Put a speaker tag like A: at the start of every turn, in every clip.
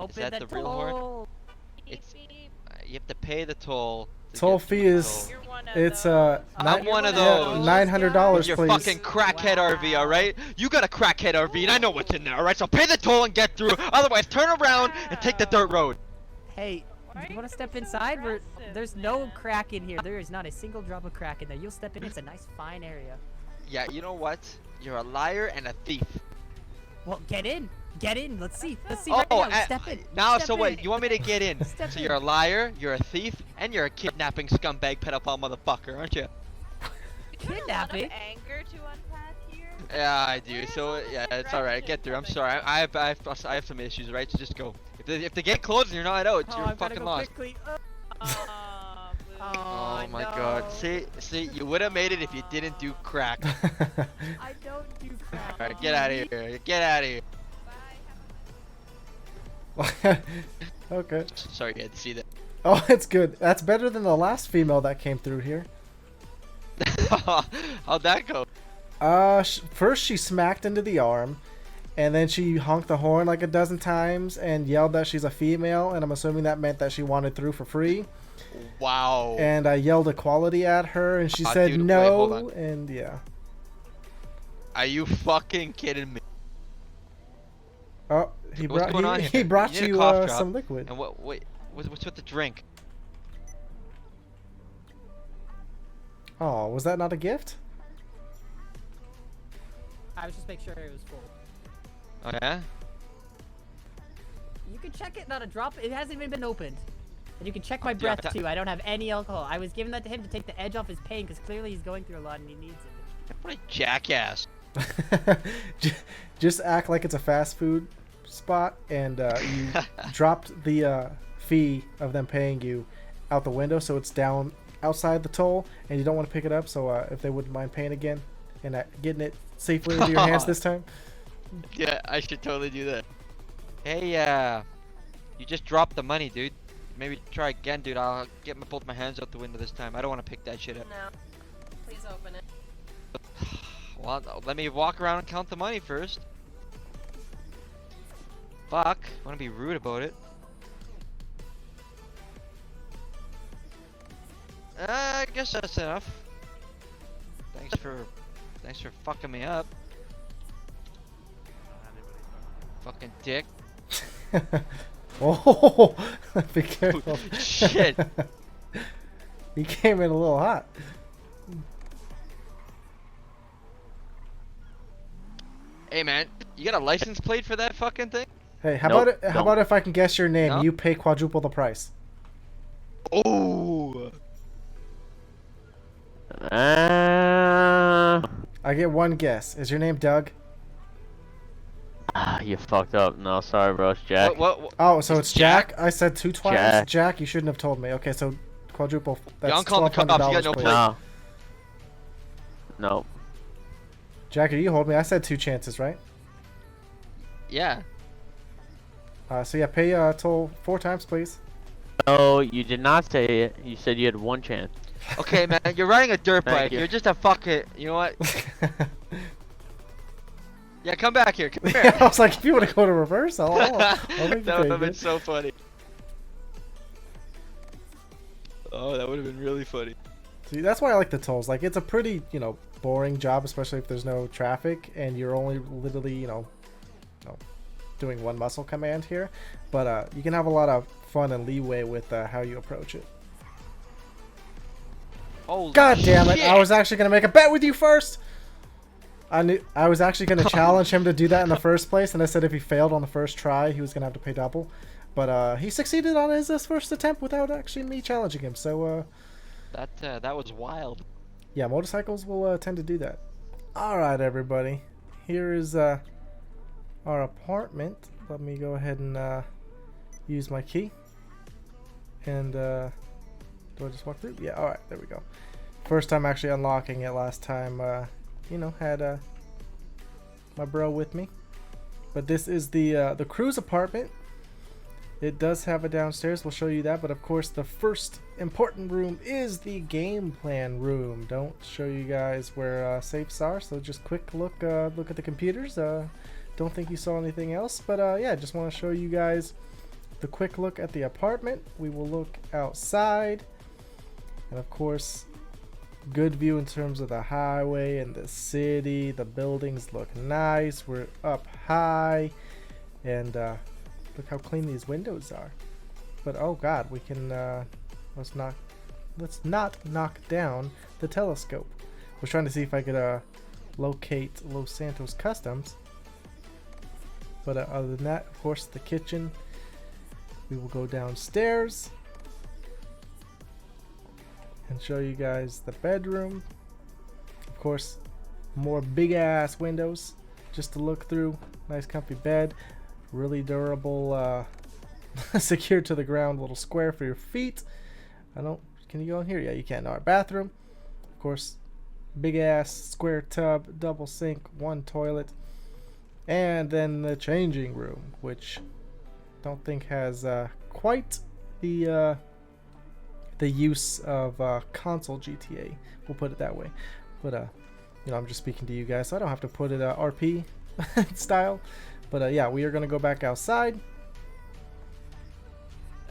A: Open
B: the real horn? It's you have to pay the toll.
C: Toll fee is it's
B: I'm one of those.
C: $900,
B: Your
C: please.
B: fucking crackhead RV, all right? You got a crackhead RV, and I know what's in there, all right? So pay the toll and get through. Otherwise, turn around and take the dirt road.
A: Hey, do you want to step inside? There's no crack in here. There is not a single drop of crack in there. You'll step in. It's a nice, fine area.
B: Yeah, you know what? You're a liar and a thief.
A: Well, get in. Get in. Let's see. Let's see.
B: Oh,
A: right now. Step in.
B: Now,
A: Step
B: so
A: in.
B: wait, you want me to get in?
A: Step
B: So
A: in.
B: you're a liar, you're a thief, and you're a kidnapping scumbag pedophile motherfucker, aren't you?
A: Kidnapping?
D: Anger to unpack here?
B: Yeah, I do. So yeah, it's all right. Get through. I'm sorry. I have some issues, right? So just go. If the gate closes and you're not out, you're fucking lost.
A: Quickly.
B: Oh my God. See, you would have made it if you didn't do crack.
A: I don't do crack.
B: All right, get out of here. Get out of here.
C: Okay.
B: Sorry, you had to see that.
C: Oh, it's good. That's better than the last female that came through here.
B: How'd that go?
C: First she smacked into the arm, and then she honked the horn like a dozen times and yelled that she's a female, and I'm assuming that meant that she wanted through for free.
B: Wow.
C: And I yelled equality at her, and she said
B: dude,
C: no,
B: wait, hold on.
C: and yeah.
B: Are you fucking kidding me?
C: Oh, he
B: What's going on
C: he
B: here?
C: brought
B: You need a
C: you
B: cough drop.
C: some liquid.
B: And what's with the drink?
C: Oh, was that not a gift?
A: I was just making sure it was full.
B: Oh yeah?
A: You can check it. Not a drop. It hasn't even been opened. And you can check my
B: Yeah,
A: breath too. I don't have any alcohol. I was giving that to him to take the edge off his pain because clearly he's going through a lot and he needs it.
B: What a jackass.
C: Just act like it's a fast food spot, and you dropped the fee of them paying you out the window, so it's down outside the toll, and you don't want to pick it up. So if they wouldn't mind paying again and getting it safely into your hands this time.
B: Yeah, I should totally do that. Hey, you just dropped the money, dude. Maybe try again, dude. I'll get both my hands out the window this time. I don't want to pick that shit up.
D: No. Please open it.
B: Well, let me walk around and count the money first. Fuck. Want to be rude about it. I guess that's enough. Thanks for fucking me up. Fucking dick.
C: Oh, be careful.
B: Shit.
C: He came in a little hot.
B: Hey man, you got a license plate for that fucking thing?
C: Hey, how
E: Nope,
C: about how about if I can guess your name?
B: No?
C: You pay quadruple the price.
B: Oh.
C: I get one guess. Is your name Doug?
E: You fucked up. No, sorry, bro. It's Jack.
B: What?
C: Oh, so it's Jack?
B: Jack?
C: I said two twice.
E: Jack.
C: Jack, you shouldn't have told me. Okay, so quadruple. That's
B: I'm calling the cops, you got
C: $1,200,
B: no
C: please.
B: plate.
E: No. Nope.
C: Jack, you hold me. I said 2 chances, right?
B: Yeah.
C: So yeah, pay toll 4 times, please.
E: No, you did not say it. You said you had 1 chance.
B: Okay, man, you're riding a dirt
E: Thank
B: bike.
E: you.
B: You're just a fucking. You know what? Yeah, come back here. Come here.
C: Yeah, I was like, if you want to go to reverse, I'll make you
B: That would
C: pay
B: have been
C: good.
B: so funny. Oh, that would have been really funny.
C: See, that's why I like the tolls. Like, it's a pretty, boring job, especially if there's no traffic and you're only literally, doing one muscle command here. But you can have a lot of fun and leeway with how you approach it.
B: Holy
C: God damn it!
B: shit.
C: I was actually gonna make a bet with you first. I was actually gonna challenge him to do that in the first place, and I said if he failed on the first try, he was gonna have to pay double. But he succeeded on his first attempt without actually me challenging him. So
B: That was wild.
C: yeah, motorcycles will tend to do that. All right, everybody. Here is our apartment. Let me go ahead and use my key. And do I just walk through? Yeah. All right. There we go. First time actually unlocking it. Last time, had my bro with me. But this is the crew's apartment. It does have a downstairs. We'll show you that. But of course, the first important room is the game plan room. Don't show you guys where safes are. So just quick look at the computers. Don't think you saw anything else. But yeah, just want to show you guys the quick look at the apartment, we will look outside. And of course, good view in terms of the highway and the city. The buildings look nice. We're up high. And look how clean these windows are. But oh god, we can let's not knock down the telescope. I was trying to see if I could locate Los Santos Customs. But other than that, of course, the kitchen. We will go downstairs and show you guys the bedroom. Of course, more big ass windows just to look through. Nice comfy bed, really durable, secured to the ground little square for your feet. Can you go in here? Yeah, you can. Our bathroom, of course, big ass square tub, double sink, one toilet, and then the changing room, which don't think has quite the use of console GTA. We'll put it that way. But you know, I'm just speaking to you guys, so I don't have to put it RP style. But yeah, we are gonna go back outside.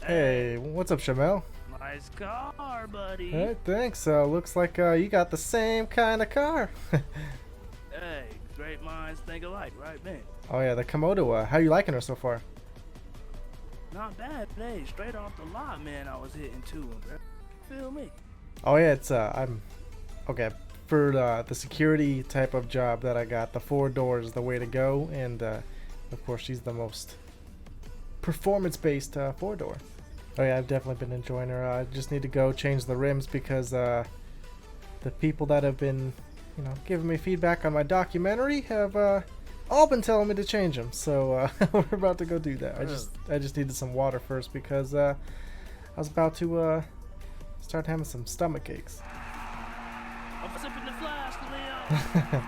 C: Hey, what's up, Shamel?
F: Nice car, buddy.
C: Hey, thanks. Looks like you got the same kind of car.
F: Hey, great minds think alike, right, man?
C: Oh yeah, the Komodo. How you liking her so far?
F: Not bad, hey. Straight off the lot, man. I was hitting two, bro. Feel me?
C: Oh yeah, it's I'm okay for the security type of job that I got. The 4 doors is the way to go, and of course she's the most performance-based 4-door. Oh yeah, I've definitely been enjoying her. I just need to go change the rims because the people that have been, you know, giving me feedback on my documentary have all been telling me to change them. So we're about to go do that. I just needed some water first because I was about to start having some stomach aches.
F: I'm sipping the flash, Leo.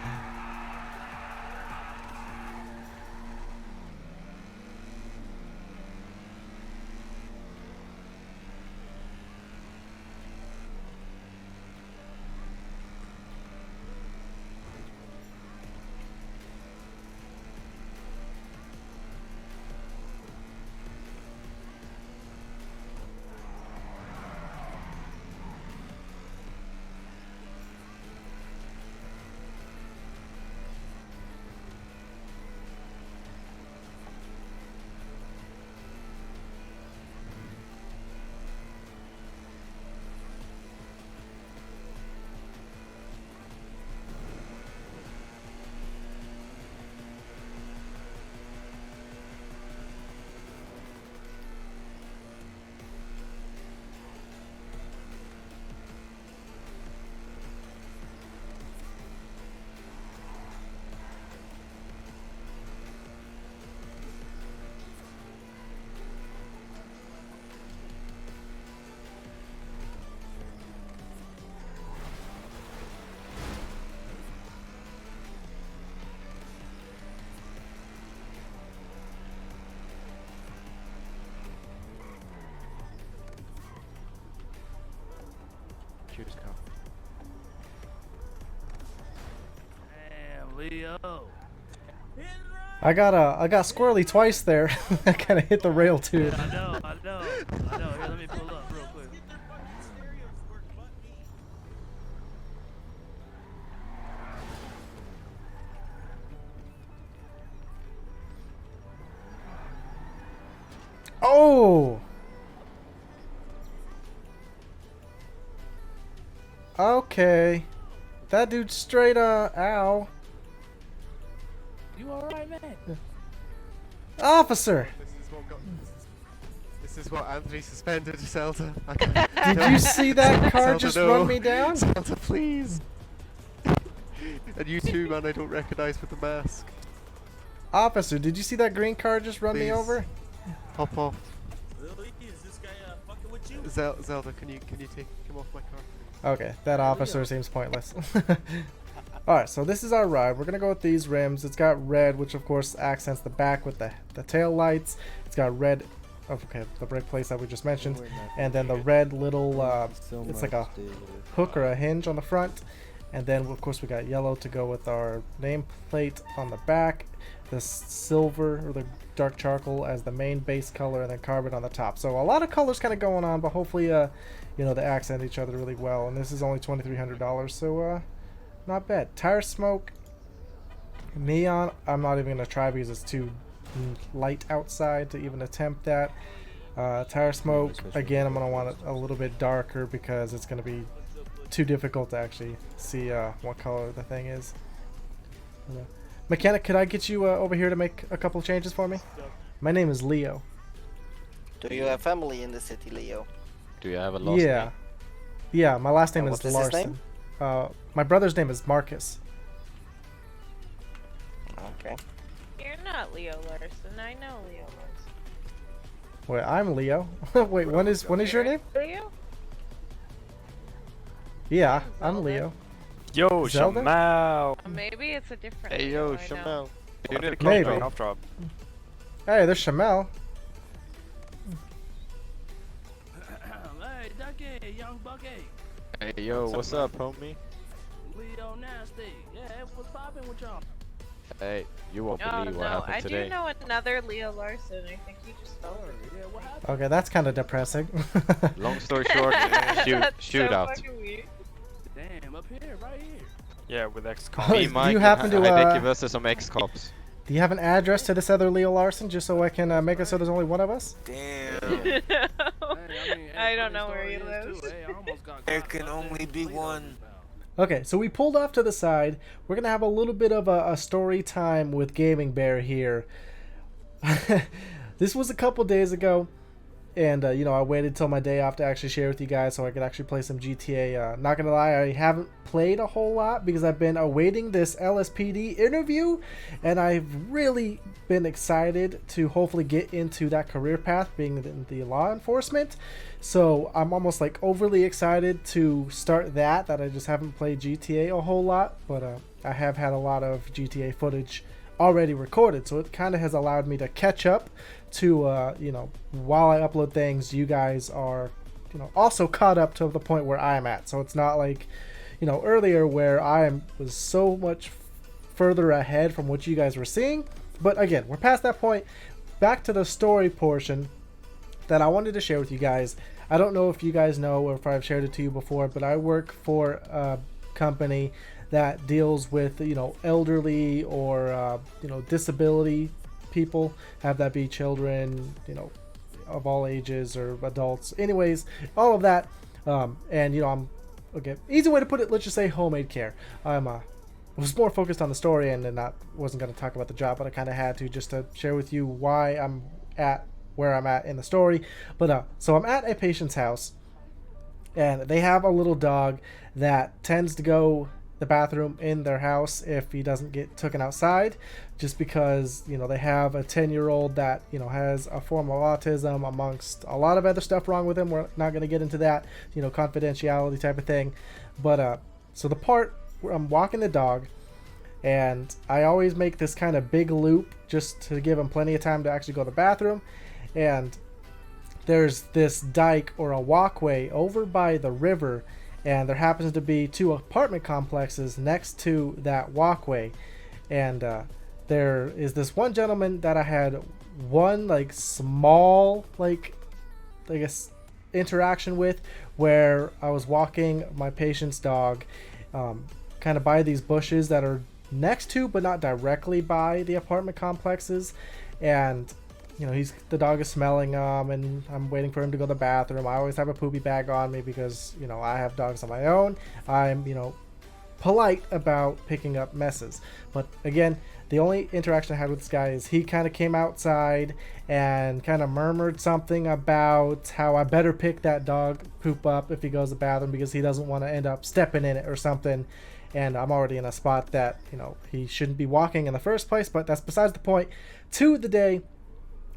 C: Cheers, Kyle.
F: Damn, Leo.
C: I got squirrely twice there. I kind of hit the rail too.
F: I know. Here, let me pull up real quick.
C: Oh! Okay. That dude straight ow.
F: You alright, man?
C: Officer!
G: This is what Anthony suspended Zelda.
C: Did you see that car
G: Zelda,
C: just
G: no.
C: run me down?
G: Zelda, please. And you too, man, I don't recognize with the mask.
C: Officer, did you see that green car just run me
G: Please.
C: over?
G: Hop off.
H: Really? Is this guy fucking with you?
G: Zelda, can you take him off my car?
C: Okay, that officer seems pointless. Alright, so this is our ride. We're gonna go with these rims. It's got red, which of course accents the back with the tail lights. It's got red, okay, the brake plates that we just mentioned, and then the red little, it's like a hook or a hinge on the front. And then of course we got yellow to go with our nameplate on the back, the silver or the dark charcoal as the main base color, and then carbon on the top. So a lot of colors kind of going on, but hopefully you know, they accent each other really well. And this is only $2,300, so not bad. Tire smoke, neon, I'm not even gonna try because it's too light outside to even attempt that. Tire smoke, again, I'm gonna want it a little bit darker because it's gonna be too difficult to actually see what color the thing is. Mechanic, could I get you over here to make a couple changes for me? My name is Leo.
I: Do you have family in the city, Leo?
E: Do you have a last name?
C: Yeah, my last name
I: And
C: is
I: what is his
C: Larson.
I: name?
C: My brother's name is Marcus.
I: Okay.
D: You're not Leo Larson. I know Leo Larson.
C: Wait, I'm Leo. Wait, when is your name?
D: Leo?
C: Yeah, I'm Leo.
J: Yo,
C: Zelda?
J: Shamal.
D: Maybe it's a different
G: Hey
D: Leo,
G: yo,
D: I know.
G: Shamal.
J: You need to
C: Maybe.
J: call me off drop.
C: Hey, there's Shamel.
F: Hey, Ducky, young Bucky.
G: Hey yo, what's up, homie?
F: Leo Nasty. Yeah, what's poppin' with y'all?
E: Hey, you won't
D: Oh
E: believe what
D: no,
E: happened
D: I
E: today.
D: do know another Leo Larson. I think he just fell.
F: Yeah, what happened?
C: Okay, that's kind of depressing.
E: Long story short,
D: That's so
E: shootout.
D: fucking weird.
F: Damn, up here, right here.
J: Yeah, with X
C: Do
J: com.
C: you happen to
E: Hideki versus some ex-cops.
C: do you have an address to this other Leo Larson just so I can make it so there's only one of us?
H: Damn.
F: Hey,
D: I don't
F: funny
D: know where
F: story
D: he
F: is,
D: lives.
F: too. Hey, I almost got
H: There
F: caught
H: can
F: up
H: only
F: there.
H: be
F: Leo
H: one.
F: was about.
C: Okay, so we pulled off to the side. We're gonna have a little bit of a story time with Gaming Bear here. This was a couple days ago, and you know, I waited till my day off to actually share with you guys so I could actually play some GTA. Not gonna lie, I haven't played a whole lot because I've been awaiting this LSPD interview, and I've really been excited to hopefully get into that career path, being in the law enforcement. So I'm almost like overly excited to start that I just haven't played GTA a whole lot, but I have had a lot of GTA footage already recorded, so it kind of has allowed me to catch up to you know, while I upload things, you guys are, you know, also caught up to the point where I'm at. So it's not like, you know, earlier where was so much further ahead from what you guys were seeing. But again, we're past that point. Back to the story portion that I wanted to share with you guys. I don't know if you guys know or if I've shared it to you before, but I work for a company that deals with, you know, elderly or you know, disability people, have that be children, you know, of all ages or adults. Anyways, all of that, and you know, I'm okay. Easy way to put it, let's just say homemade care. Was more focused on the story and then wasn't going to talk about the job, but I kind of had to just to share with you why I'm at where I'm at in the story. But so I'm at a patient's house, and they have a little dog that tends to go the bathroom in their house if he doesn't get taken outside, just because, you know, they have a 10-year-old that, you know, has a form of autism amongst a lot of other stuff wrong with him. We're not going to get into that, you know, confidentiality type of thing. But so the part where I'm walking the dog, and I always make this kind of big loop just to give him plenty of time to actually go to the bathroom. And there's this dike or a walkway over by the river, and there happens to be 2 apartment complexes next to that walkway. And there is this one gentleman that I had one like small, like, I guess, interaction with, where I was walking my patient's dog kind of by these bushes that are next to but not directly by the apartment complexes. And you know, the dog is smelling and I'm waiting for him to go to the bathroom. I always have a poopy bag on me because, you know, I have dogs of my own. I'm, you know, polite about picking up messes. But again, the only interaction I had with this guy is he kind of came outside and kind of murmured something about how I better pick that dog poop up if he goes to the bathroom because he doesn't want to end up stepping in it or something. And I'm already in a spot that, you know, he shouldn't be walking in the first place, but that's besides the point. To the day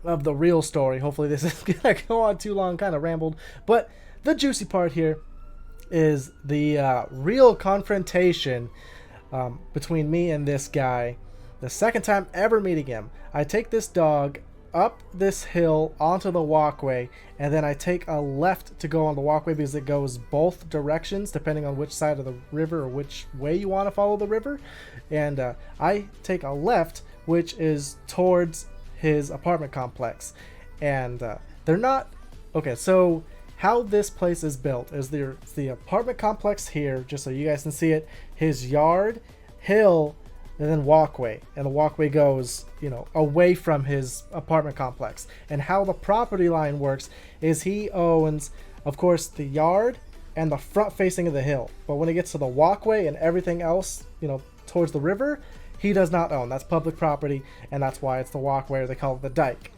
C: of the real story. Hopefully this isn't gonna go on too long, kind of rambled, but the juicy part here is the real confrontation between me and this guy. The second time ever meeting him, I take this dog up this hill onto the walkway, and then I take a left to go on the walkway because it goes both directions depending on which side of the river or which way you want to follow the river. And I take a left, which is towards his apartment complex. And they're not... Okay, so how this place is built is there's the apartment complex here, just so you guys can see it, his yard, hill, and then walkway, and the walkway goes, you know, away from his apartment complex. And how the property line works is he owns, of course, the yard and the front facing of the hill, but when it gets to the walkway and everything else, you know, towards the river, he does not own. That's public property, and that's why it's the walkway, or they call it the dike.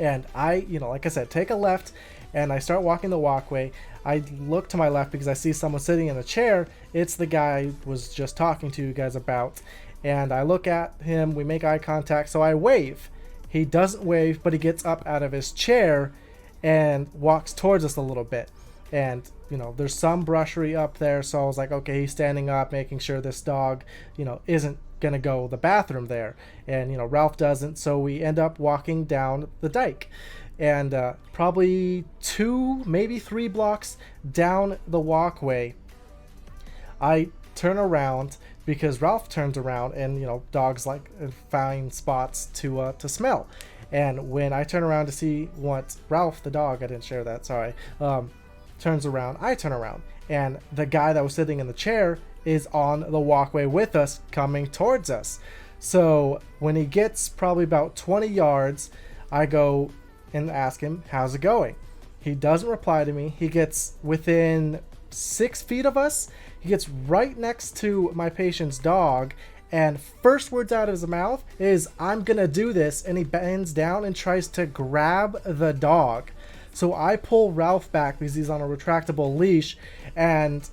C: And I, you know, like I said, take a left, and I start walking the walkway. I look to my left because I see someone sitting in a chair. It's the guy I was just talking to you guys about. And I look at him, we make eye contact, so I wave. He doesn't wave, but he gets up out of his chair and walks towards us a little bit. And, you know, there's some brushery up there, so I was like, okay, he's standing up, making sure this dog, you know, isn't gonna go the bathroom there. And, you know, Ralph doesn't, so we end up walking down the dike. And probably 2, maybe 3 blocks down the walkway, I turn around because Ralph turns around, and, you know, dogs like find spots to smell. And when I turn around to see what Ralph, the dog, I didn't share that, sorry, turns around, I turn around, and the guy that was sitting in the chair is on the walkway with us, coming towards us. So when he gets probably about 20 yards, I go and ask him, how's it going? He doesn't reply to me. He gets within 6 feet of us. He gets right next to my patient's dog, and first words out of his mouth is, I'm gonna do this, and he bends down and tries to grab the dog. So I pull Ralph back because he's on a retractable leash, and,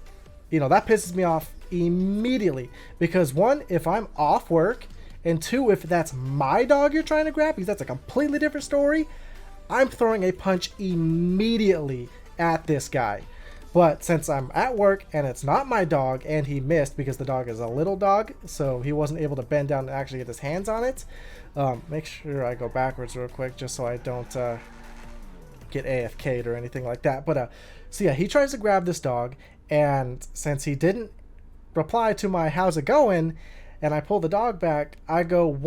C: you know, that pisses me off immediately, because 1, if I'm off work, and 2, if that's my dog you're trying to grab, because that's a completely different story, I'm throwing a punch immediately at this guy. But since I'm at work and it's not my dog, and he missed because the dog is a little dog, so he wasn't able to bend down and actually get his hands on it. Make sure I go backwards real quick just so I don't get AFK'd or anything like that. But so yeah, he tries to grab this dog, and since he didn't reply to my how's it going, and I pull the dog back, I go,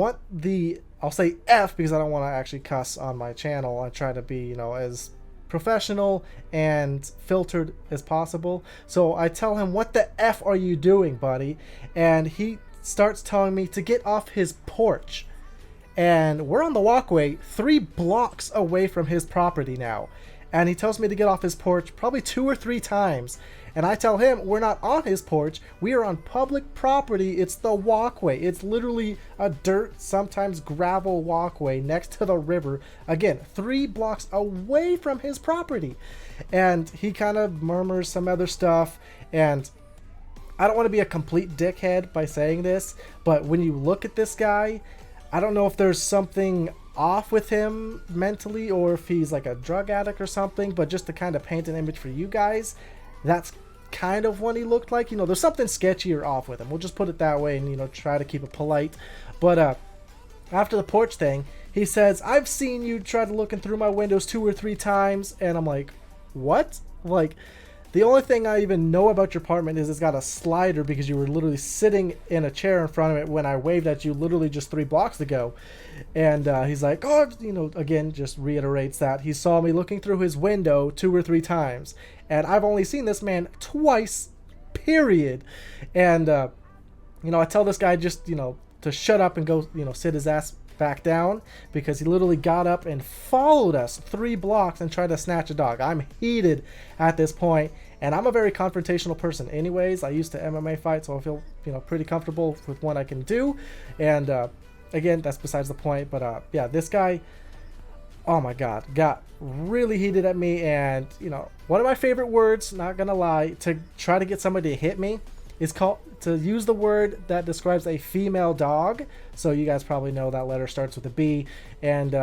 C: I'll say F because I don't want to actually cuss on my channel. I try to be, you know, as professional and filtered as possible. So I tell him, what the F are you doing, buddy? And he starts telling me to get off his porch. And we're on the walkway 3 blocks away from his property now. And he tells me to get off his porch probably 2 or 3 times. And I tell him we're not on his porch. We are on public property. It's the walkway. It's literally a dirt, sometimes gravel walkway next to the river. Again, 3 blocks away from his property. And he kind of murmurs some other stuff. And I don't want to be a complete dickhead by saying this, but when you look at this guy, I don't know if there's something off with him mentally or if he's like a drug addict or something, but just to kind of paint an image for you guys, that's kind of what he looked like. You know, there's something sketchy or off with him. We'll just put it that way and, you know, try to keep it polite. But after the porch thing, he says, I've seen you try to look in through my windows 2 or 3 times. And I'm like, what? Like, the only thing I even know about your apartment is it's got a slider because you were literally sitting in a chair in front of it when I waved at you literally just 3 blocks ago. And he's like, oh, you know, again, just reiterates that he saw me looking through his window 2 or 3 times. And I've only seen this man twice, period. And, you know, I tell this guy just, you know, to shut up and go, you know, sit his ass back down because he literally got up and followed us 3 blocks and tried to snatch a dog. I'm heated at this point, and I'm a very confrontational person anyways. I used to MMA fight, so I feel, you know, pretty comfortable with what I can do. And again, that's besides the point. But yeah, this guy, oh my god, got really heated at me. And, you know, one of my favorite words, not gonna lie, to try to get somebody to hit me is called, to use the word that describes a female dog. So you guys probably know that letter starts with a B. And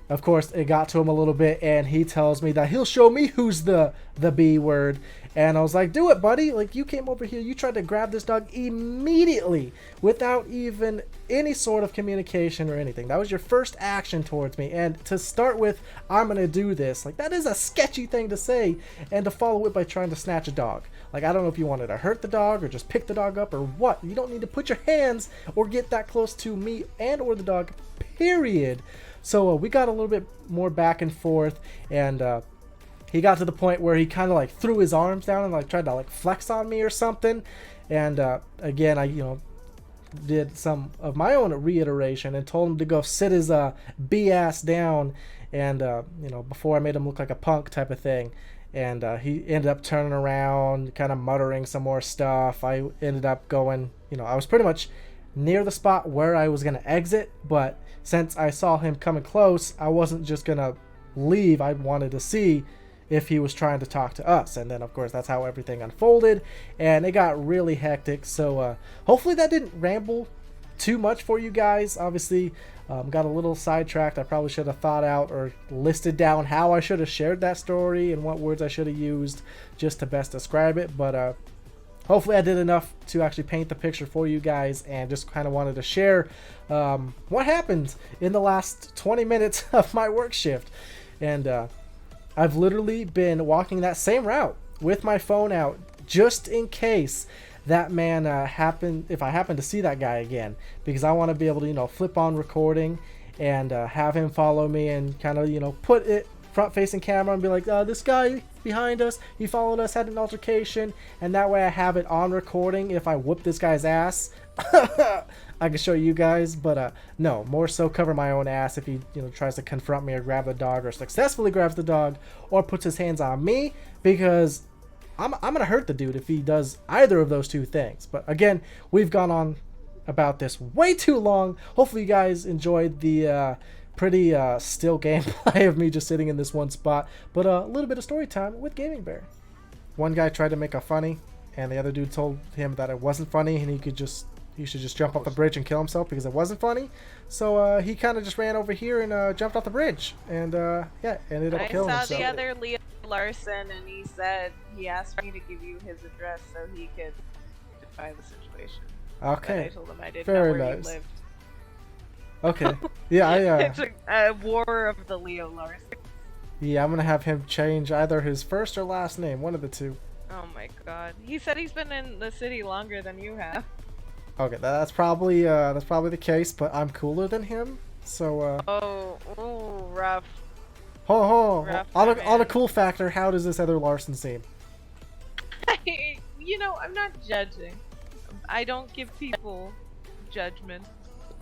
C: of course, it got to him a little bit, and he tells me that he'll show me who's the B word. And I was like, do it, buddy. Like, you came over here, you tried to grab this dog immediately without even any sort of communication or anything. That was your first action towards me. And to start with, I'm going to do this. Like, that is a sketchy thing to say, and to follow it by trying to snatch a dog. Like, I don't know if you wanted to hurt the dog or just pick the dog up or what. You don't need to put your hands or get that close to me and or the dog, period. So we got a little bit more back and forth, and he got to the point where he kind of like threw his arms down and like tried to like flex on me or something. And again, I did some of my own reiteration and told him to go sit his B ass down, and before I made him look like a punk type of thing. And he ended up turning around, kind of muttering some more stuff. I ended up going, I was pretty much near the spot where I was going to exit, but since I saw him coming close, I wasn't just going to leave. I wanted to see if he was trying to talk to us. And then, of course, that's how everything unfolded, and it got really hectic. So hopefully that didn't ramble too much for you guys. Obviously, got a little sidetracked. I probably should have thought out or listed down how I should have shared that story and what words I should have used just to best describe it. But hopefully I did enough to actually paint the picture for you guys, and just kind of wanted to share what happened in the last 20 minutes of my work shift. And I've literally been walking that same route with my phone out just in case that man if I happen to see that guy again, because I want to be able to flip on recording and have him follow me and kind of put it front facing camera and be like, this guy behind us, he followed us, had an altercation, and that way I have it on recording. If I whoop this guy's ass, I can show you guys. But no, more so cover my own ass if he tries to confront me or grab the dog, or successfully grabs the dog or puts his hands on me, because I'm gonna hurt the dude if he does either of those two things. But again, we've gone on about this way too long. Hopefully you guys enjoyed the pretty still gameplay of me just sitting in this one spot, but a little bit of story time with Gaming Bear. One guy tried to make a funny, and the other dude told him that it wasn't funny, and he should just jump off the bridge and kill himself because it wasn't funny. So he kind of just ran over here and jumped off the bridge, and yeah, ended up killing himself.
D: I saw the other Leo Larson, and he said he asked me to give you his address so he could defy the situation.
C: Okay.
D: But I told him I didn't
C: Very
D: know where
C: nice.
D: he lived.
C: Okay. Yeah,
D: It's a war of the Leo Larson.
C: yeah, I'm gonna have him change either his first or last name, one of the two.
D: Oh my god. He said he's been in the city longer than you have.
C: Okay, that's probably the case, but I'm cooler than him, so
D: Oh, rough. Rough
C: on a cool factor, how does this other Larson seem?
D: I'm not judging. I don't give people judgment.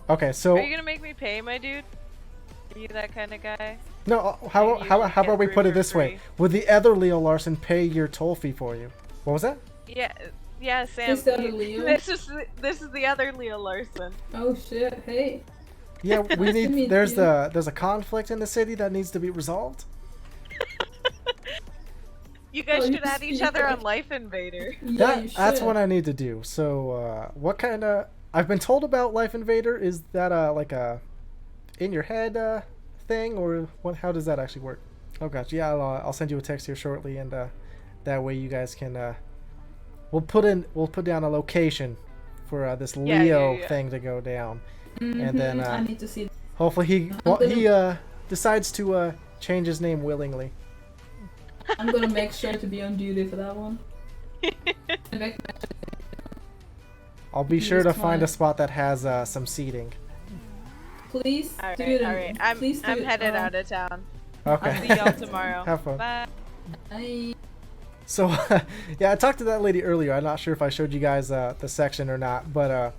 C: Okay, so
D: Are you gonna make me pay, my dude? Are you that kind of guy?
C: no, how about we put it this way? Would the other Leo Larson pay your toll fee for you? What was that?
D: Yeah, Sam.
K: Is that a Leo?
D: This is the other Leo Larson.
K: Oh shit! Hey.
C: Yeah, we
K: Nice to
C: need.
K: meet
C: There's
K: you.
C: there's a conflict in the city that needs to be resolved.
D: You guys
K: Oh, you
D: should add each
K: speak
D: other
K: up.
D: on Life Invader.
K: Yeah, you
C: That's
K: should.
C: what I need to do. So what kind of? I've been told about Life Invader. Is that like a in your head thing, or what? How does that actually work? Oh gosh, yeah, I'll send you a text here shortly, and that way you guys can. We'll put down a location for this Leo thing to go down, and then
K: I need to see.
C: hopefully he decides to change his name willingly.
K: I'm gonna make sure to be on duty for that one.
C: I'll be
K: He
C: sure
K: was
C: to find a
K: quiet.
C: spot that has some seating.
K: Please do it.
D: Alright.
K: Please do
D: I'm
K: it.
D: headed out of town.
C: Okay.
D: I'll see y'all tomorrow.
C: Have fun.
D: Bye.
K: Bye.
C: So, yeah, I talked to that lady earlier. I'm not sure if I showed you guys the section or not, but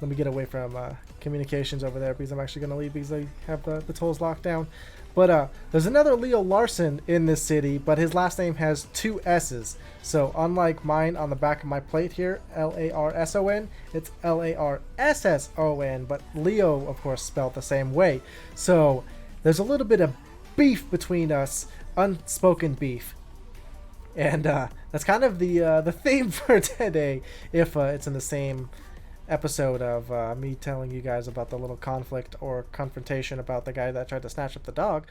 C: let me get away from communications over there because I'm actually going to leave because I have the tolls locked down. But there's another Leo Larson in this city, but his last name has 2 S's. So unlike mine on the back of my plate here, Larson, it's Larson, but Leo, of course, spelled the same way. So there's a little bit of beef between us, unspoken beef. And that's kind of the theme for today, if it's in the same episode of me telling you guys about the little conflict or confrontation about the guy that tried to snatch up the dog.